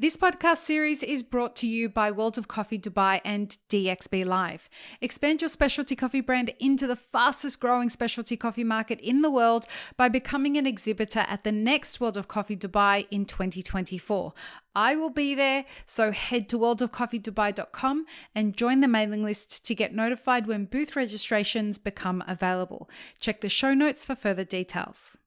This podcast series is brought to you by World of Coffee Dubai and DXB Live. Expand your specialty coffee brand into the fastest growing specialty coffee market in the world by becoming an exhibitor at the next World of Coffee Dubai in 2024. I will be there, so head to worldofcoffeedubai.com and join the mailing list to get notified when booth registrations become available. Check the show notes for further details.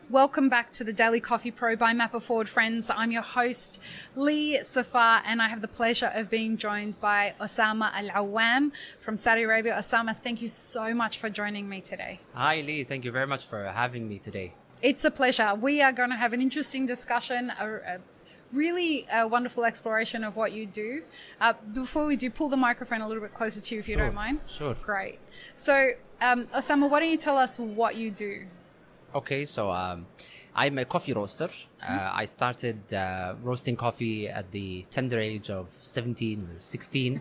Welcome back to the Daily Coffee Pro by Mapper Forward, friends. I'm your host, Lee Safar, and I have the pleasure of being joined by Osamah Alawwam from Saudi Arabia. Osamah, thank you so much for joining me today. Hi, Lee. Thank you very much for having me today. It's a pleasure. We are going to have an interesting discussion, a really wonderful exploration of what you do. Before we do, pull the microphone a little bit closer to you if you don't mind. Sure. Great. So, Osamah, why don't you tell us what you do? Okay, so I'm a coffee roaster. I started roasting coffee at the tender age of 17 or 16.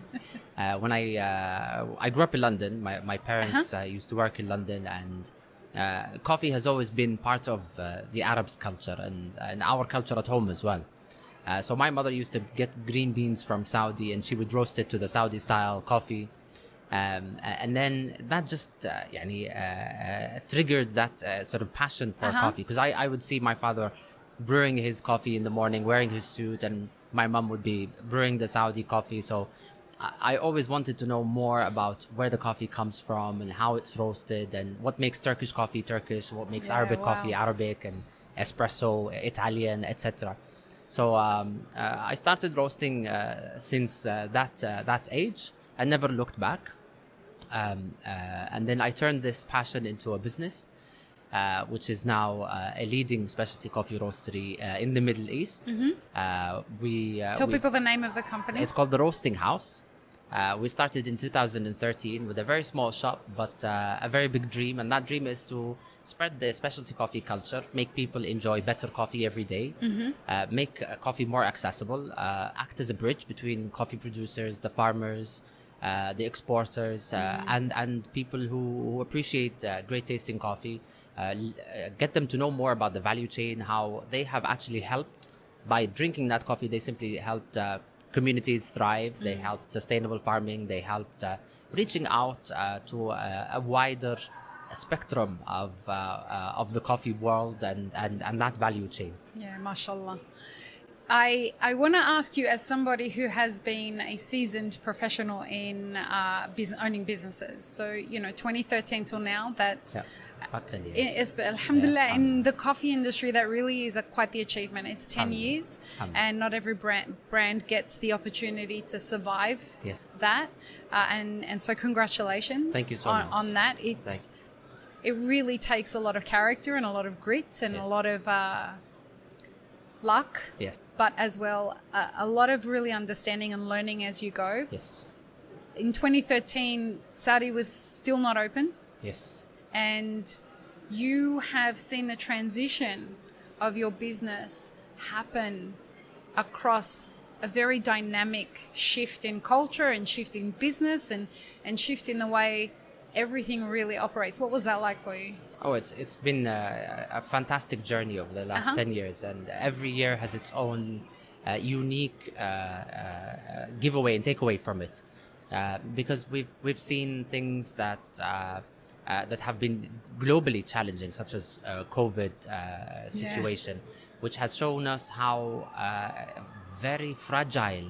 When I grew up in London, my parents used to work in London, and coffee has always been part of the Arabs' culture and our culture at home as well. So my mother used to get green beans from Saudi, and she would roast it to the Saudi-style coffee. And then that just triggered that sort of passion for coffee, because I would see my father brewing his coffee in the morning, wearing his suit, and my mom would be brewing the Saudi coffee. So I always wanted to know more about where the coffee comes from and how it's roasted and what makes Turkish coffee Turkish, what makes Arabic coffee Arabic, and espresso Italian, etc. So I started roasting since that age. I never looked back. And then I turned this passion into a business, which is now a leading specialty coffee roastery in the Middle East. Tell people the name of the company. It's called The Roasting House. We started in 2013 with a very small shop, but a very big dream. And that dream is to spread the specialty coffee culture, make people enjoy better coffee every day, make coffee more accessible, act as a bridge between coffee producers, the farmers, the exporters, and people who appreciate great tasting coffee, get them to know more about the value chain, how they have actually helped by drinking that coffee. They simply helped communities thrive. They helped sustainable farming. They helped reaching out to a wider spectrum of the coffee world and that value chain. Yeah, mashallah. I want to ask you, as somebody who has been a seasoned professional in owning businesses, so 2013 till now, that's about 10 years. Alhamdulillah, in the coffee industry, that really is quite the achievement. It's 10 years, and not every brand gets the opportunity to survive that. And so congratulations. Thank you so much on that. It really takes a lot of character and a lot of grit and a lot of luck. Yes. But as well, a lot of really understanding and learning as you go. Yes. In 2013, Saudi was still not open. Yes. And you have seen the transition of your business happen across a very dynamic shift in culture and shift in business and shift in the way everything really operates. What was that like for you? Oh, it's been a fantastic journey over the last 10 years, and every year has its own unique giveaway and takeaway from it, because we've seen things that have been globally challenging, such as COVID situation, which has shown us how very fragile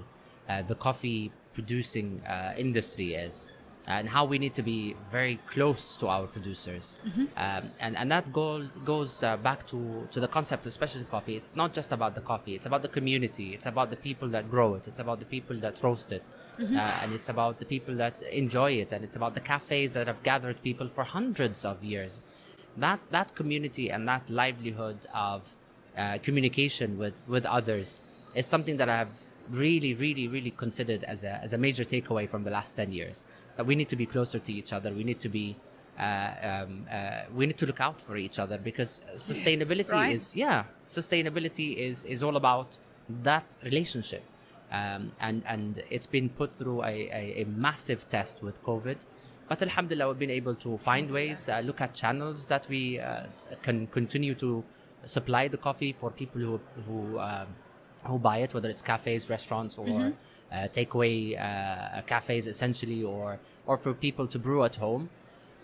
the coffee producing industry is, and how we need to be very close to our producers. And that goal goes back to the concept of specialty coffee. It's not just about the coffee, it's about the community, it's about the people that grow it, it's about the people that roast it, and it's about the people that enjoy it, and it's about the cafes that have gathered people for hundreds of years. That community and that livelihood of communication with others is something that I've really considered as a major takeaway from the last 10 years, that we need to be closer to each other. We need to be we need to look out for each other, because sustainability is all about that relationship, and it's been put through a massive test with COVID. But alhamdulillah, we've been able to find ways, look at channels that we can continue to supply the coffee for people who who buy it, whether it's cafes, restaurants, or takeaway cafes, essentially, or for people to brew at home.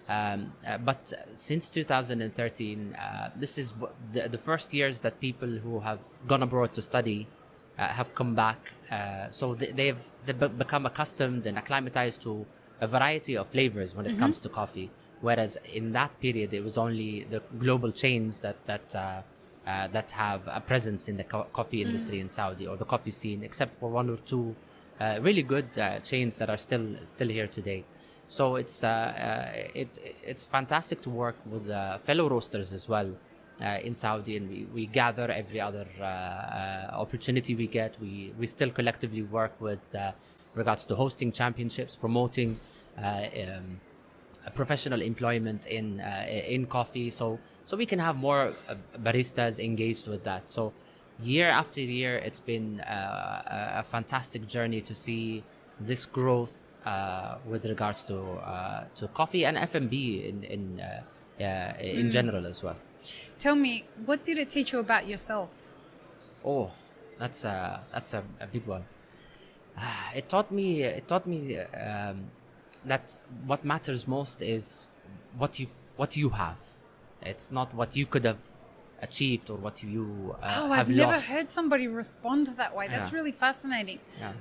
But since 2013, this is the first years that people who have gone abroad to study have come back. So they've become accustomed and acclimatized to a variety of flavors when it comes to coffee. Whereas in that period, it was only the global chains that have a presence in the coffee industry in Saudi, or the coffee scene, except for one or two really good chains that are still here today. So it's fantastic to work with fellow roasters as well in Saudi, and we gather every other opportunity we get. We still collectively work with regards to hosting championships, promoting professional employment in coffee, so we can have more baristas engaged with that. So year after year, it's been a fantastic journey to see this growth with regards to coffee and F&B in general as well. Tell me, what did it teach you about yourself? Oh, that's a big one. It taught me that what matters most is what you have. It's not what you could have achieved or what you have I've never lost. heard somebody respond that way. That's really fascinating. Yeah.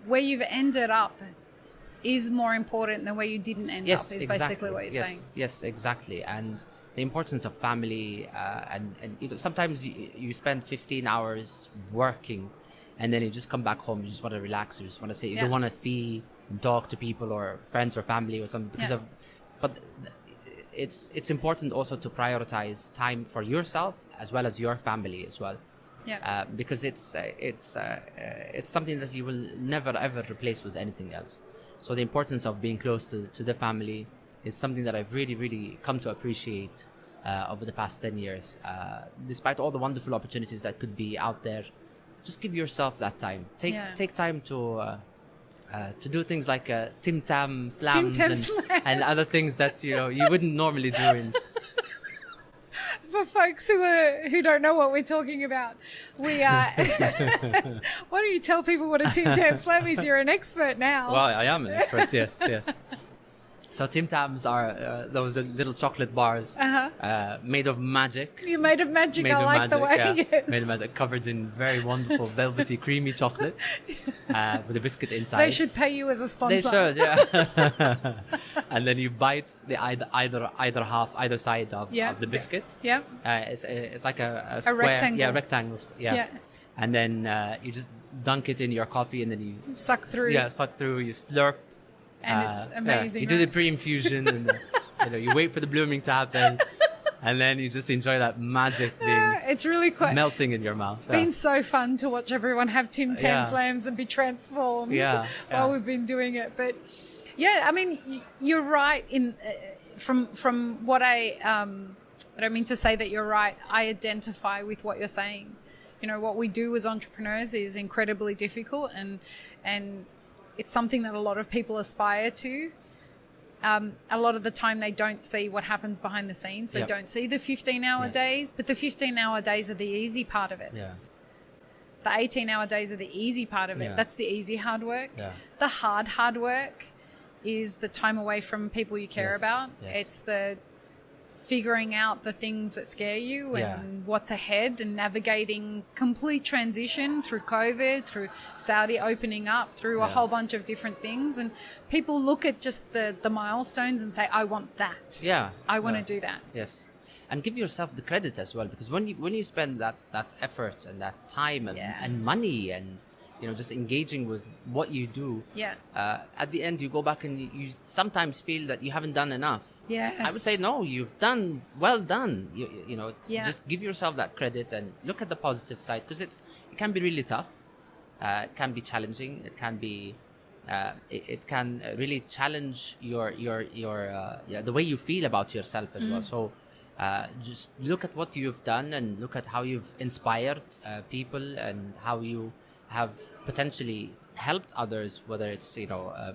Where you've ended up is more important than where you didn't end up, is basically what you're saying. Yes, exactly. And the importance of family, and sometimes you spend 15 hours working, and then you just come back home, you just want to relax, you just want to say, you don't want to see and talk to people or friends or family or something but it's important also to prioritize time for yourself as well as your family as well. Because it's something that you will never ever replace with anything else. So the importance of being close to the family is something that I've really, really come to appreciate over the past 10 years. Despite all the wonderful opportunities that could be out there, just give yourself that time. Take time to do things like Tim Tam slams and other things that you wouldn't normally do in. For folks who don't know what we're talking about, we why don't you tell people what a Tim Tam slam is? You're an expert now. Well, I am an expert. Yes. So Tim Tams are those little chocolate bars made of magic. You're made of magic. I like the way. Yes. Made of magic, covered in very wonderful velvety, creamy chocolate with a biscuit inside. They should pay you as a sponsor. They should, yeah. And then you bite the either side of the biscuit. Yeah. It's like a square, rectangle. Yeah, rectangle. Yeah. And then you just dunk it in your coffee, and then you suck through. Yeah, suck through. You slurp. And it's amazing. You do the pre-infusion, and you wait for the blooming to happen, and then you just enjoy that magic being it's really quite melting in your mouth. It's been so fun to watch everyone have Tim Tam slams and be transformed while we've been doing it. But I mean, you're right in from what I don't mean to say that you're right. I identify with what you're saying. What we do as entrepreneurs is incredibly difficult, and it's something that a lot of people aspire to. A lot of the time they don't see what happens behind the scenes. They don't see the 15-hour days, but the 15-hour days are the easy part of it. Yeah. The 18-hour days are the easy part of it. Yeah. That's the easy hard work. Yeah. The hard work is the time away from people you care about. Yes. It's the figuring out the things that scare you and what's ahead, and navigating complete transition through COVID, through Saudi opening up, through a whole bunch of different things. And people look at just the milestones and say, I want that. Yeah. I want to do that. Yes. And give yourself the credit as well, because when you spend that effort and that time and money and just engaging with what you do. Yeah. At the end, you go back and you sometimes feel that you haven't done enough. Yes. I would say no, you've done well done. Just give yourself that credit and look at the positive side, because it can be really tough. It can be challenging. It can be. It can really challenge your the way you feel about yourself as well. So. Just look at what you've done and look at how you've inspired people and how you have potentially helped others, whether it's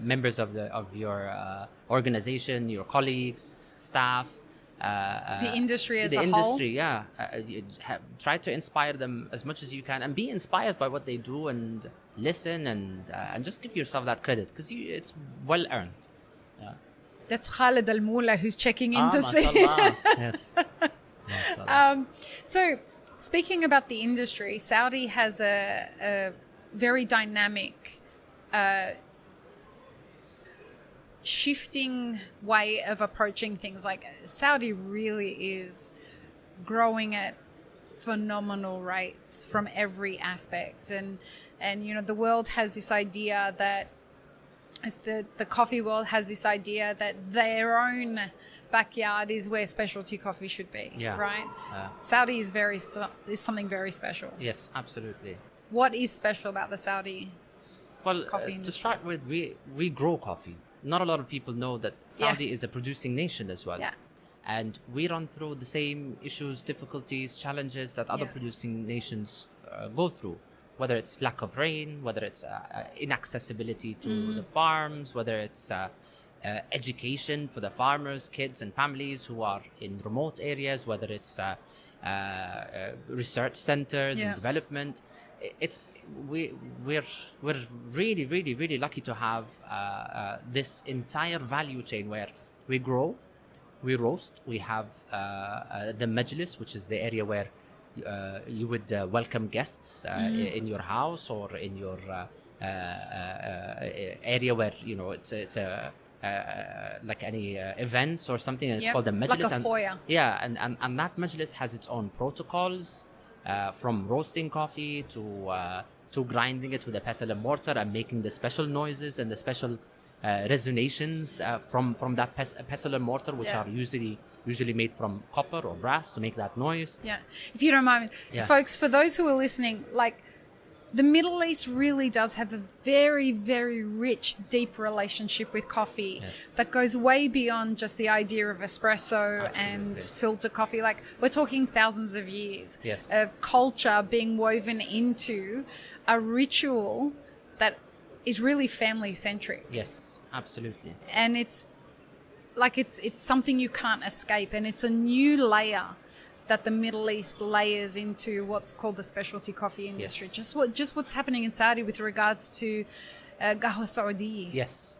members of your organization, your colleagues, staff, the industry as the a industry, whole. try to inspire them as much as you can, and be inspired by what they do, and listen, and just give yourself that credit, because it's well earned. Yeah. That's Khalid Al Moula who's checking in to see. Yes. Mashallah. So, speaking about the industry, Saudi has a very dynamic, shifting way of approaching things. Like, Saudi really is growing at phenomenal rates from every aspect, and the world has this idea that the coffee world has this idea that their own backyard is where specialty coffee should be. Right? Saudi is something very special. Yes, absolutely. What is special about the Saudi coffee industry? To start with, we grow coffee. Not a lot of people know that Saudi is a producing nation as well. Yeah. And we run through the same issues, difficulties, challenges that other producing nations go through, whether it's lack of rain, whether it's inaccessibility to the farms, whether it's education for the farmers, kids and families who are in remote areas, whether it's research centers and development. We're really, really, really lucky to have this entire value chain where we grow, we roast, we have the majlis, which is the area where you would welcome guests in your house or in your area where it's a like any events or something, and it's called the majlis. Like a foyer. And that majlis has its own protocols, from roasting coffee to grinding it with a pestle and mortar and making the special noises and the special resonations from that pestle and mortar, which are usually made from copper or brass to make that noise. Yeah. If you don't mind, folks, for those who are listening, like, the Middle East really does have a very, very rich, deep relationship with coffee that goes way beyond just the idea of espresso and filter coffee. Like, we're talking thousands of years of culture being woven into a ritual that is really family-centric. Yes, absolutely. And it's like it's something you can't escape, and it's a new layer that the Middle East layers into what's called the specialty coffee industry. Just what's happening in Saudi with regards to Qahwa Saudi. Yes.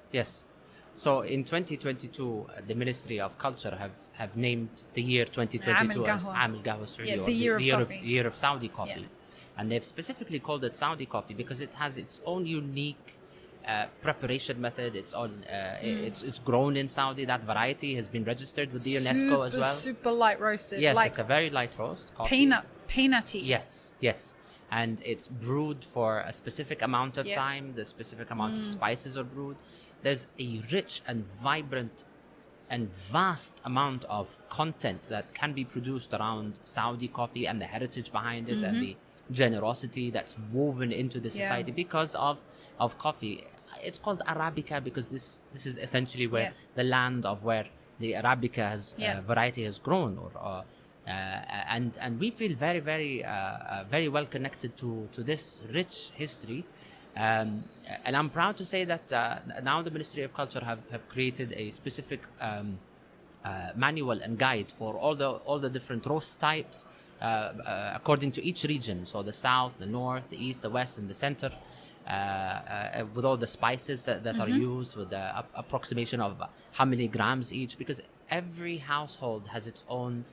So in 2022, the Ministry of Culture have named the year 2022 as Aam al-Qahwa Saudi, or the year of Saudi coffee. And they've specifically called it Saudi coffee because it has its own unique preparation method. It's grown in Saudi. That variety has been registered with the UNESCO as well. Super light roasted. Yes, like it's a very light roast. Coffee. Peanutty. Yes. And it's brewed for a specific amount of time. The specific amount of spices are brewed. There's a rich and vibrant and vast amount of content that can be produced around Saudi coffee and the heritage behind it and the generosity that's woven into the society because of coffee. It's called Arabica because this is essentially where the land of where the Arabica has variety has grown, and we feel very, very, very well connected to this rich history. And I'm proud to say that now the Ministry of Culture have created a specific manual and guide for all the different roast types according to each region. So the south, the north, the east, the west, and the center. With all the spices that are used, with the approximation of how many grams each, because every household has its own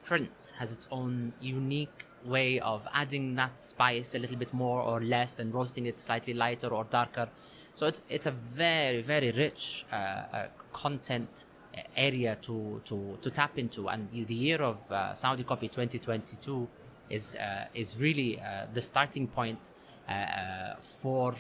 print, has its own unique way of adding that spice a little bit more or less and roasting it slightly lighter or darker. So it's a very, very rich content area to tap into. And the year of Saudi Coffee 2022 is really the starting point for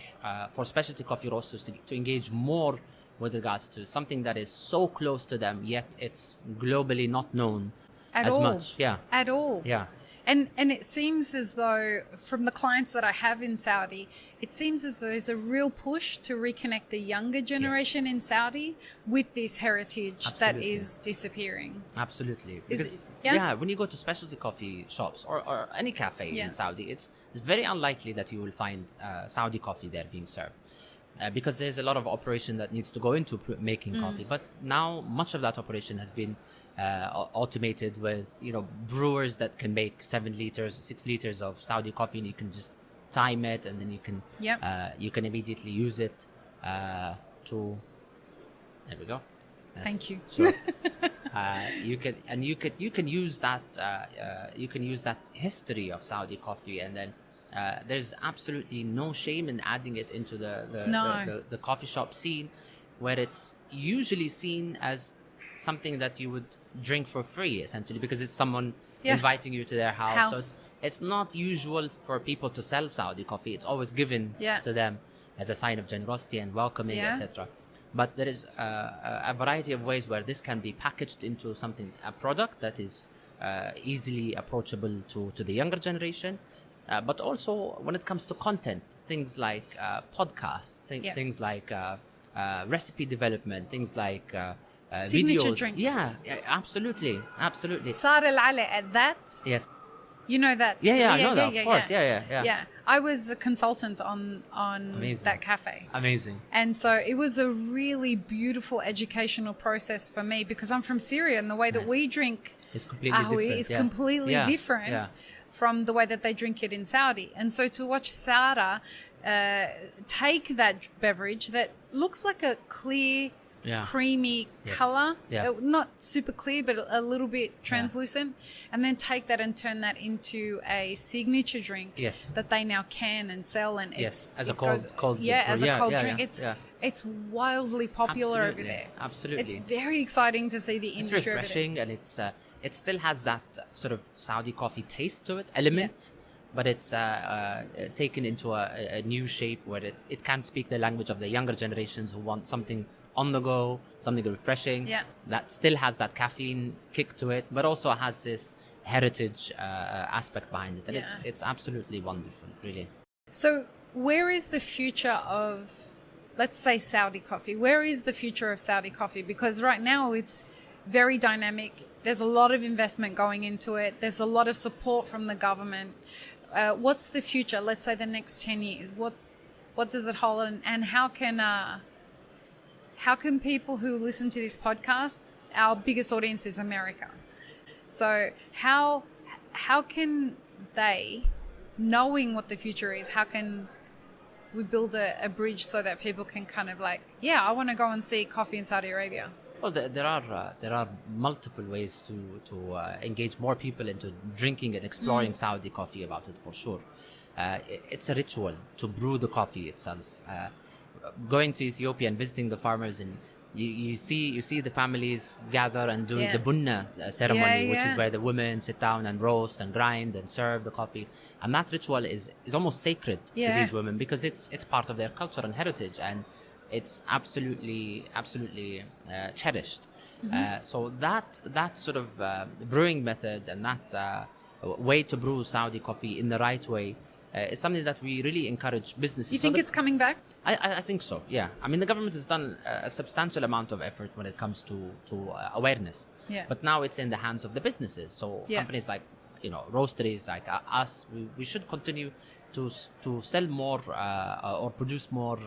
specialty coffee roasters to engage more with regards to something that is so close to them, yet it's globally not known as much. At all. Yeah. And it seems as though, from the clients that I have in Saudi, it seems as though there's a real push to reconnect the younger generation in Saudi with this heritage that is disappearing. Absolutely. Because when you go to specialty coffee shops or any cafe in Saudi, it's very unlikely that you will find Saudi coffee there being served. because there's a lot of operation that needs to go into making coffee. But now much of that operation has been automated with, brewers that can make 7 liters, 6 liters of Saudi coffee, and you can just time it, and then you can immediately use it to. There we go. Yes. Thank you. So, you can use that history of Saudi coffee, and then there's absolutely no shame in adding it into the coffee shop scene, where it's usually seen as something that you would drink for free, essentially, because it's someone inviting you to their house. So it's not usual for people to sell Saudi coffee. It's always given to them as a sign of generosity and welcoming, etc. But there is a variety of ways where this can be packaged into a product that is easily approachable to the younger generation. But also when it comes to content, things like podcasts, things like recipe development, things like signature videos. drinks. Yeah, absolutely. Sar al-Ala at that. Yes. You know that. Yeah, I know that, of course. Yeah. I was a consultant on that cafe. Amazing. And so it was a really beautiful educational process for me, because I'm from Syria, and the way that we drink it's completely different. Is completely different from the way that they drink it in Saudi. And so to watch Sara take that beverage that looks like a clear, creamy color, not super clear, but a little bit translucent, and then take that and turn that into a signature drink that they now can and sell, and as a cold drink. It's wildly popular over there. Absolutely, it's very exciting to see the industry. It's refreshing, and it still has that sort of Saudi coffee taste to it, element. But it's taken into a new shape where it can speak the language of the younger generations who want something on the go, something refreshing that still has that caffeine kick to it, but also has this heritage aspect behind it. And it's absolutely wonderful, really. So where is the future of, let's say, Saudi coffee? Where is the future of Saudi coffee? Because right now it's very dynamic. There's a lot of investment going into it. There's a lot of support from the government. What's the future? Let's say the next 10 years. What does it hold, and how can people who listen to this podcast, our biggest audience is America. So how can they, knowing what the future is, how can we build a bridge so that people can kind of like, I want to go and see coffee in Saudi Arabia? Well, there are multiple ways to engage more people into drinking and exploring Saudi coffee about it, for sure. It's a ritual to brew the coffee itself. Going to Ethiopia and visiting the farmers, and you see the families gather and do the bunna ceremony, which is where the women sit down and roast and grind and serve the coffee. And that ritual is almost sacred to these women, because it's part of their culture and heritage, and it's absolutely cherished. So that sort of brewing method and that way to brew Saudi coffee in the right way is something that we really encourage businesses. You think it's coming back? I think so, yeah. I mean, the government has done a substantial amount of effort when it comes to awareness. Yeah. But now it's in the hands of the businesses. So companies like, roasteries like us, we should continue to sell more or produce more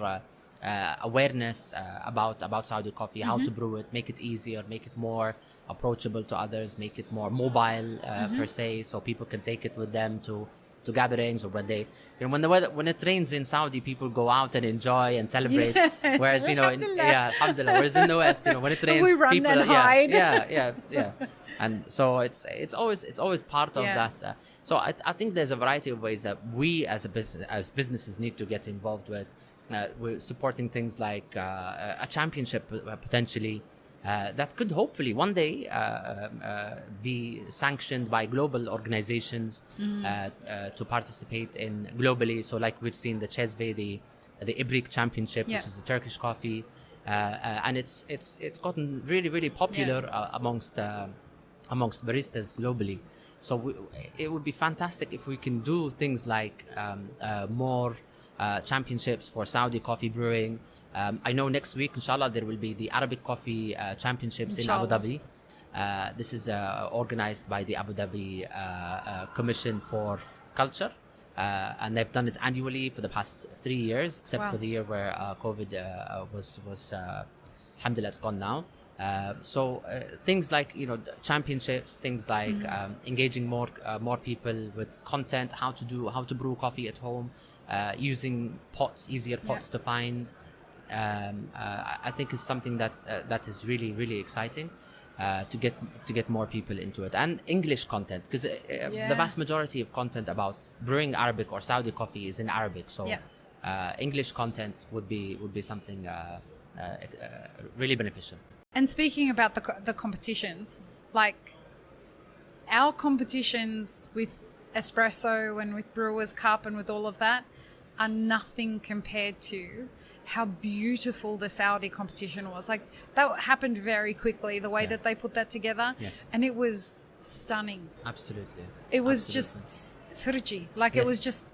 awareness about Saudi coffee, how to brew it, make it easier, make it more approachable to others, make it more mobile per se, so people can take it with them to gatherings, or when they, when it rains in Saudi, people go out and enjoy and celebrate. Whereas alhamdulillah. Whereas in the West, when it rains, we run people and hide. And so it's always part of that. So I think there's a variety of ways that we as businesses need to get involved with. We're supporting things like a championship potentially. That could hopefully one day be sanctioned by global organizations to participate in globally. So like we've seen the Cezve, the Ibrik Championship, which is the Turkish coffee, and it's gotten really popular amongst baristas globally. So it would be fantastic if we can do things like more championships for Saudi coffee brewing. I know next week, inshallah, there will be the Arabic Coffee Championships in Abu Dhabi. This is organized by the Abu Dhabi Commission for Culture. and they've done it annually for the past 3 years, except Wow. for the year where COVID was alhamdulillah, it's gone now. So things like championships, things like engaging more people with content, how to brew coffee at home, using easier pots to find. I think is something that is really, really exciting to get more people into it, and English content, because the vast majority of content about brewing Arabic or Saudi coffee is in Arabic. So English content would be something really beneficial. And speaking about the competitions, like our competitions with Espresso and with Brewers Cup and with all of that are nothing compared to how beautiful the Saudi competition was. Like, that happened very quickly, the way that they put that together. Yes. And it was stunning. Absolutely. It was just firji. Like, it was just,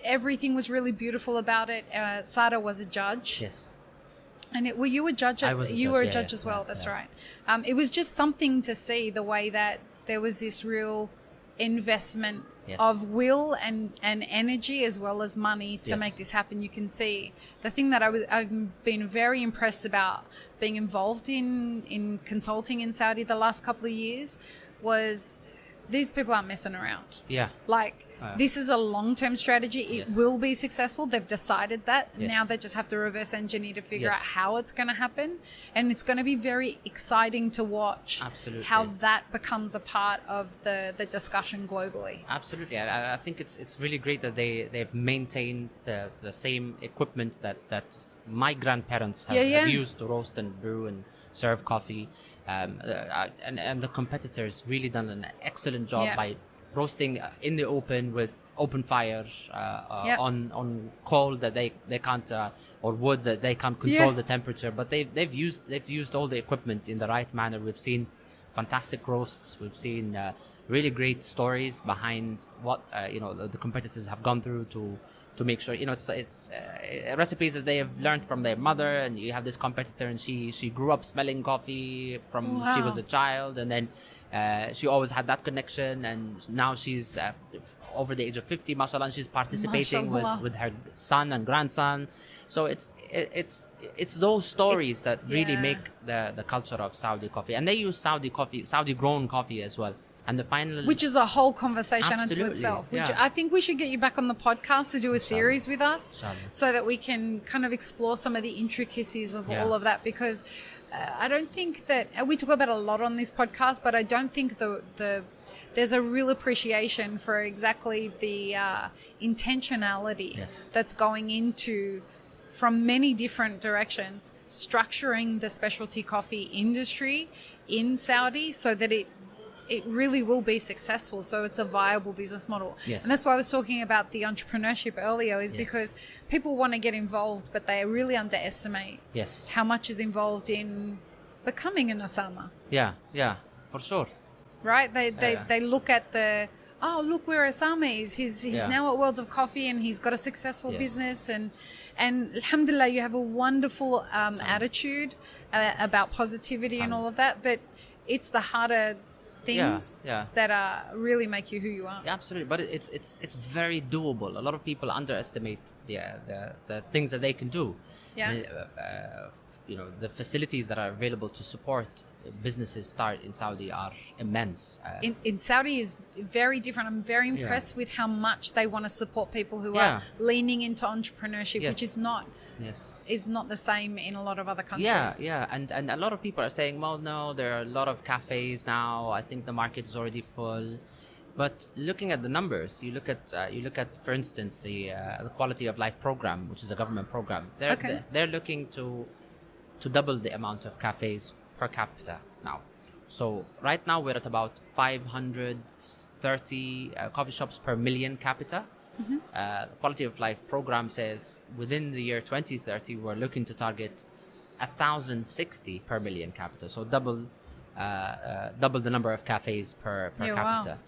everything was really beautiful about it. Sada was a judge. Yes. And were you a judge? You were a judge as well. That's right. It was just something to see, the way that there was this real investment of will and energy as well as money to make this happen. You can see the thing that I've been very impressed about being involved in consulting in Saudi the last couple of years was these people aren't messing around. Yeah. Like, this is a long-term strategy. It will be successful. They've decided that. Yes. Now they just have to reverse engineer to figure out how it's going to happen. And it's going to be very exciting to watch how that becomes a part of the discussion globally. Absolutely. I think it's really great that they've maintained the same equipment that my grandparents have used to roast and brew and serve coffee. And the competitors really done an excellent job by roasting in the open with open fire on coal that they can't or wood that they can't control the temperature, but they've used all the equipment in the right manner. We've seen fantastic roasts. We've seen really great stories behind what the competitors have gone through to make sure it's recipes that they have learned from their mother. And you have this competitor, and she grew up smelling coffee from she was a child, and then she always had that connection, and now she's over the age of 50, mashallah, and she's participating with her son and grandson. So it's those stories that really make the culture of Saudi coffee, and they use Saudi grown coffee as well. And the final, which is a whole conversation unto itself. Which I think we should get you back on the podcast to do a series with us, so that we can kind of explore some of the intricacies of all of that. Because I don't think that we talk about a lot on this podcast, but I don't think there's a real appreciation for exactly the intentionality that's going into, from many different directions, structuring the specialty coffee industry in Saudi so that it really will be successful, so it's a viable business model. And that's why I was talking about the entrepreneurship earlier, is because people want to get involved, but they really underestimate how much is involved in becoming an Osamah. Yeah, for sure. Right? They look at look where Osamah is. He's now at World of Coffee, and he's got a successful business, and alhamdulillah, you have a wonderful attitude about positivity and all of that, but it's the harder things that really make you who you are. Yeah, absolutely, but it's very doable. A lot of people underestimate the things that they can do. I mean, the facilities that are available to support businesses start in Saudi are immense. In Saudi is very different. I'm very impressed with how much they want to support people who are leaning into entrepreneurship, which is not the same in a lot of other countries. And a lot of people are saying, well, no, there are a lot of cafes now. I think the market is already full. But looking at the numbers, you look at, for instance, the Quality of Life program, which is a government program. They're looking to double the amount of cafes per capita now. So right now we're at about 530 coffee shops per million capita. The Quality of Life program says within the year 2030 we're looking to target 1,060 per million capita, so double the number of cafes per capita.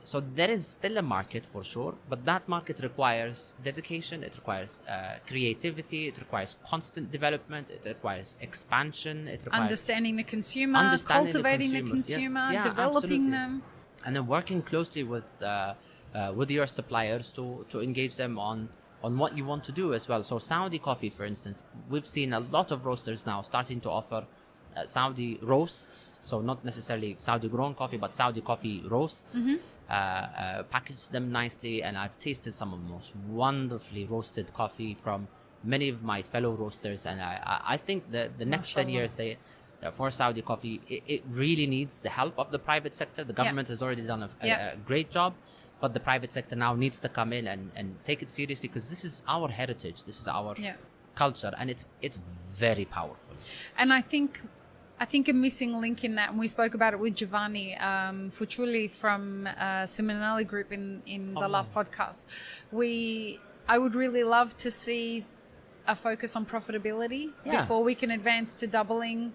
So there is still a market for sure, but that market requires dedication, it requires creativity, it requires constant development, it requires expansion, it requires understanding the consumer, cultivating the consumer, developing them, and then working closely with with your suppliers to engage them on what you want to do as well. So Saudi coffee, for instance, we've seen a lot of roasters now starting to offer Saudi roasts, so not necessarily Saudi grown coffee, but Saudi coffee roasts. Package them nicely, and I've tasted some of the most wonderfully roasted coffee from many of my fellow roasters, and I think that the next 10 years for Saudi coffee, it really needs the help of the private sector. The government has already done a great job, but the private sector now needs to come in and take it seriously, because this is our heritage, this is our culture, and it's very powerful. And I think a missing link in that, and we spoke about it with Giovanni Fuciulli from Simonelli Group in the last podcast. I would really love to see a focus on profitability before we can advance to doubling,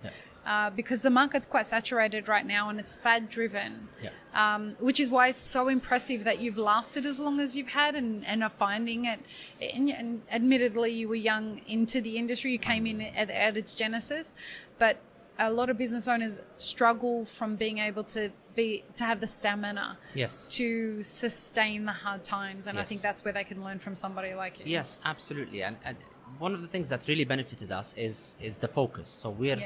because the market's quite saturated right now and it's fad driven, which is why it's so impressive that you've lasted as long as you've had and are finding it. And admittedly, you were young into the industry, you came in at its genesis, but a lot of business owners struggle from being able to have the stamina to sustain the hard times, and I think that's where they can learn from somebody like you. Yes, absolutely. And one of the things that really benefited us is the focus. So we're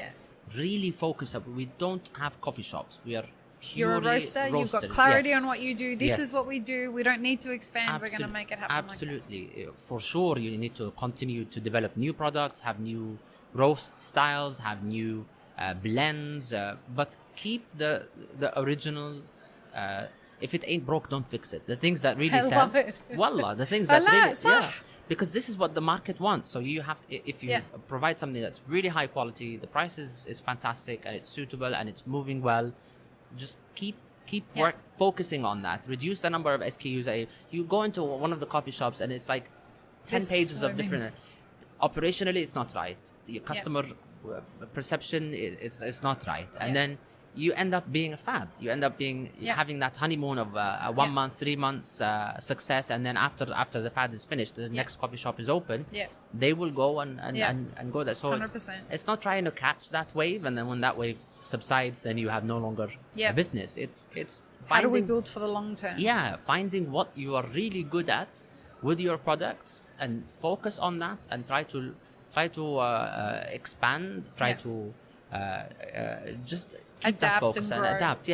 really focused. We don't have coffee shops. We are purely You're a roaster. You've got clarity on what you do. This is what we do. We don't need to expand. We're going to make it happen. Absolutely. Like for sure, you need to continue to develop new products, have new roast styles, have new blends, but keep the original. If it ain't broke, don't fix it. The things that really sell. I love it. Wallah, the things that really, because this is what the market wants. So you have to, if you provide something that's really high quality, the price is fantastic, and it's suitable, and it's moving well, just keep focusing on that. Reduce the number of SKUs. You go into one of the coffee shops and it's like 10 pages of different. Operationally, it's not right. Your customer perception, it's not right, and then you end up being a fad. You end up being having that honeymoon of a 1 month, 3 months success, and then after the fad is finished, the next coffee shop is open. They will go and go there. So it's not trying to catch that wave, and then when that wave subsides, then you have no longer a business. It's how do we build for the long term? Finding what you are really good at with your products and focus on that, and try to expand. Try to just keep adapt that focus and grow. Adapt.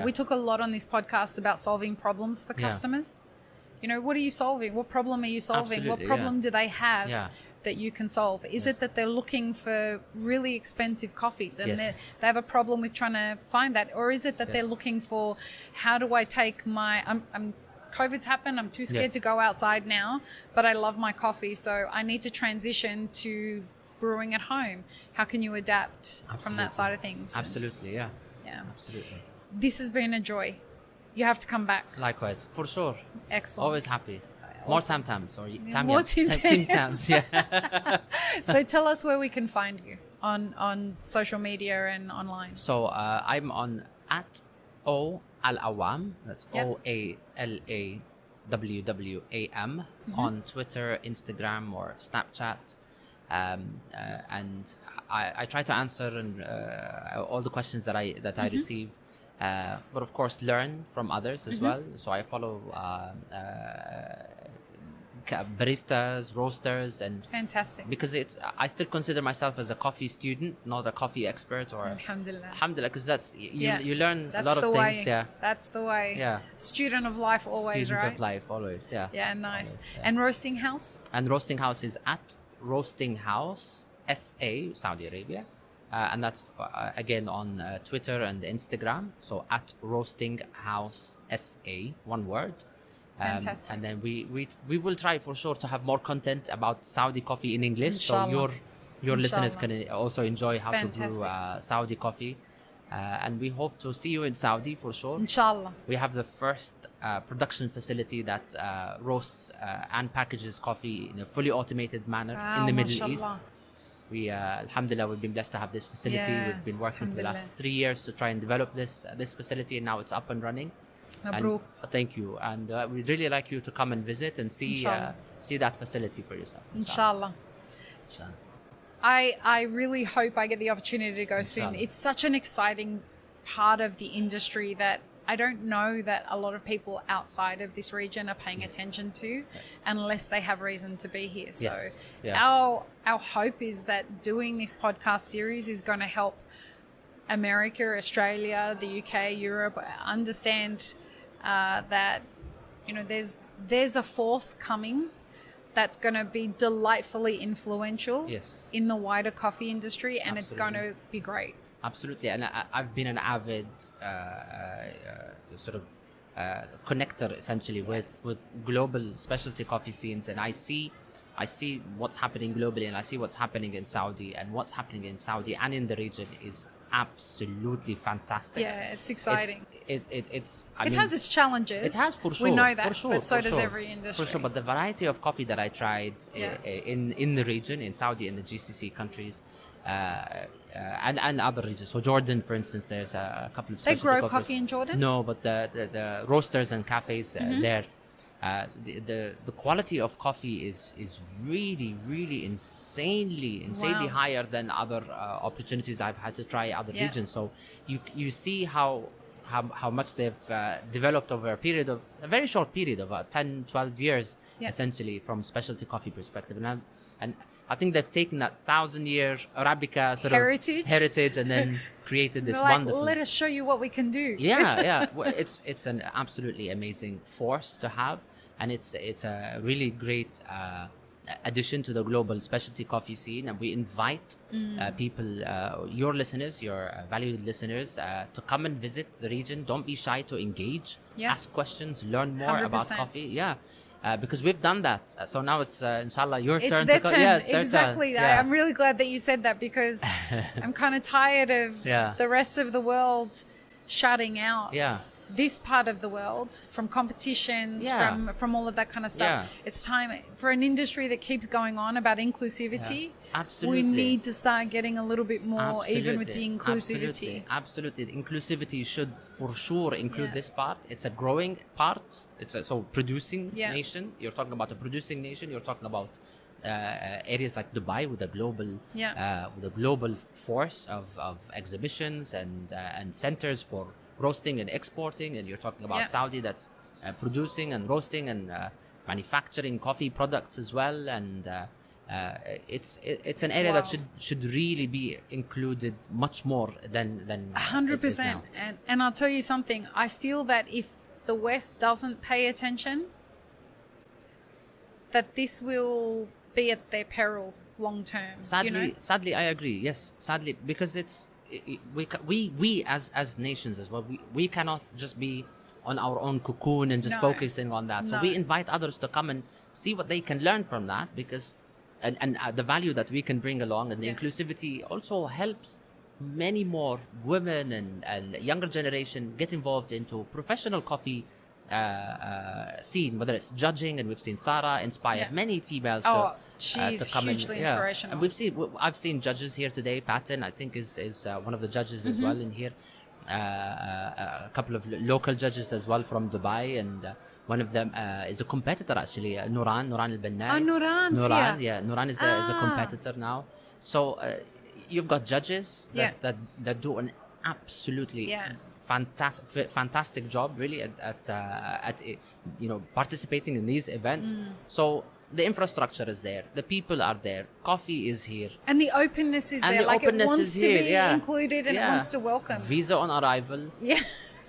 We talk a lot on this podcast about solving problems for customers. You know, what are you solving? What problem are you solving? Absolutely, what problem do they have that you can solve? Is it that they're looking for really expensive coffees and they have a problem with trying to find that? Or is it that they're looking for, how do I take my... COVID's happened, I'm too scared to go outside now, but I love my coffee, so I need to transition to brewing at home. How can you adapt from that side of things? Absolutely, yeah. Absolutely. This has been a joy. You have to come back. Likewise, for sure. Excellent. Always happy. More Tam-Tams. More Tim-Tams, So tell us where we can find you on social media and online. So I'm on @Alawwam. That's OALAWWAM on Twitter, Instagram, or Snapchat. And I try to answer all the questions that I receive, but of course learn from others as well. So I follow baristas, roasters, and fantastic, because I still consider myself as a coffee student, not a coffee expert. Or alhamdulillah, because that's you learn a lot of things. That's the way. Student of life always. Student of life always. Nice. Always, and roasting house is at Roasting House SA, Saudi Arabia, and that's again on Twitter and Instagram. So at Roasting House SA, one word. Fantastic. And then we will try for sure to have more content about Saudi coffee in English, Inshallah. So your listeners can also enjoy how to brew Saudi coffee. And we hope to see you in Saudi for sure. Inshallah. We have the first production facility that roasts and packages coffee in a fully automated manner in the Middle East. We, alhamdulillah, we've been blessed to have this facility. We've been working for the last 3 years to try and develop this facility, and now it's up and running. And, thank you. And we'd really like you to come and visit and see that facility for yourself. Inshallah. I really hope I get the opportunity to go soon. It's such an exciting part of the industry that I don't know that a lot of people outside of this region are paying attention to unless they have reason to be here. So our hope is that doing this podcast series is going to help America, Australia, the UK, Europe understand that, you know, there's a force coming that's going to be delightfully influential in the wider coffee industry, and it's going to be great. Absolutely, and I've been an avid sort of connector essentially with global specialty coffee scenes, and I see what's happening globally, and I see what's happening in Saudi, and what's happening in Saudi and in the region is absolutely fantastic. Yeah, it's exciting. It has its challenges. It has, for sure. We know that, for sure, but so does sure. every industry. For sure, but the variety of coffee that I tried in the region, in Saudi and the GCC countries, and other regions. So Jordan, for instance, there's a couple of specialty They grow coffees. coffee in Jordan? No, but the roasters and cafes there, the quality of coffee is really, really insanely higher than other opportunities I've had to try other regions. So you see how much they've developed over a very short period of 10, 12 years, essentially, from specialty coffee perspective. And I think they've taken that 1,000-year Arabica sort of heritage and then created this wonderful. Let us show you what we can do. Well, it's an absolutely amazing force to have, and it's a really great addition to the global specialty coffee scene. And we invite people, your listeners, your valued listeners, to come and visit the region. Don't be shy to engage, ask questions, learn more 100%. About coffee. Because we've done that. So now it's, inshallah, your turn to go. Yes, exactly. I'm really glad that you said that, because I'm kind of tired of the rest of the world shutting out this part of the world from competitions, from all of that kind of stuff. It's time for an industry that keeps going on about inclusivity. Absolutely. We need to start getting a little bit more even with the inclusivity. Absolutely. Inclusivity should for sure include this part. It's a growing part. It's a producing nation. You're talking about a producing nation. You're talking about areas like Dubai with a global force of exhibitions and centers for roasting and exporting, and you're talking about Saudi that's producing and roasting and manufacturing coffee products as well, and it's an area that should really be included much more than 100%. And I'll tell you something. I feel that if the West doesn't pay attention, that this will be at their peril long term. Sadly, I agree. Yes, sadly, because we as nations as well, we cannot just be on our own cocoon and just focusing on that. So we invite others to come and see what they can learn from that, because and the value that we can bring along, and the inclusivity also helps many more women and younger generation get involved into professional coffee scene, whether it's judging, and we've seen Sarah inspire many females she's to come hugely inspirational. And I've seen judges here today. Patton, I think, is one of the judges as well in here. A couple of local judges as well from Dubai, and one of them is a competitor actually, Nuran al-Bannai. Nuran is a competitor now. So you've got judges that do an absolutely fantastic job, really, at participating in these events. So the infrastructure is there, the people are there, coffee is here, and the openness is there. Like, it wants to be included, and it wants to welcome. Visa on arrival.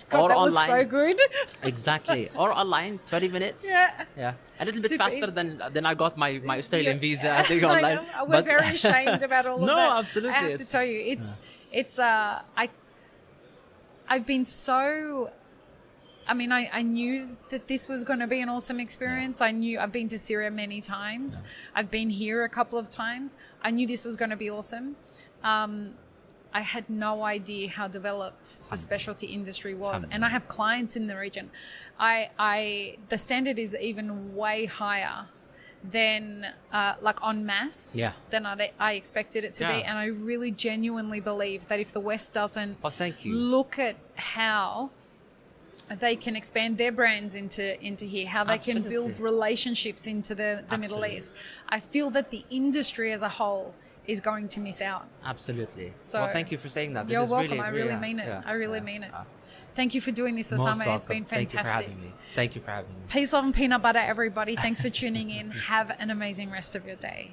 God, or that online. Was so good. Exactly. Or online, 20 minutes. A little bit faster than I got my Australian visa, I think, online. We're very ashamed about all of that. No, absolutely. I have to tell you, I've been so... I mean, I knew that this was going to be an awesome experience. I've been to Syria many times. I've been here a couple of times. I knew this was going to be awesome. I had no idea how developed the specialty industry was. And I have clients in the region. The standard is even way higher than like en masse than I expected it to be. And I really genuinely believe that if the West doesn't look at how they can expand their brands into here, how they can build relationships into the Middle East, I feel that the industry as a whole is going to miss out. Absolutely. So, well, thank you for saying that. You're welcome. I really mean it. I really mean it. Thank you for doing this, Most Osamah. welcome. It's been Thank you for fantastic. having me. Thank you for having me. Peace, love, and peanut butter, everybody. Thanks for tuning in. Have an amazing rest of your day.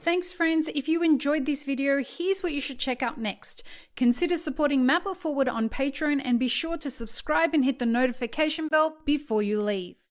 Thanks, friends. If you enjoyed this video, here's what you should check out next. Consider supporting Map It Forward on Patreon and be sure to subscribe and hit the notification bell before you leave.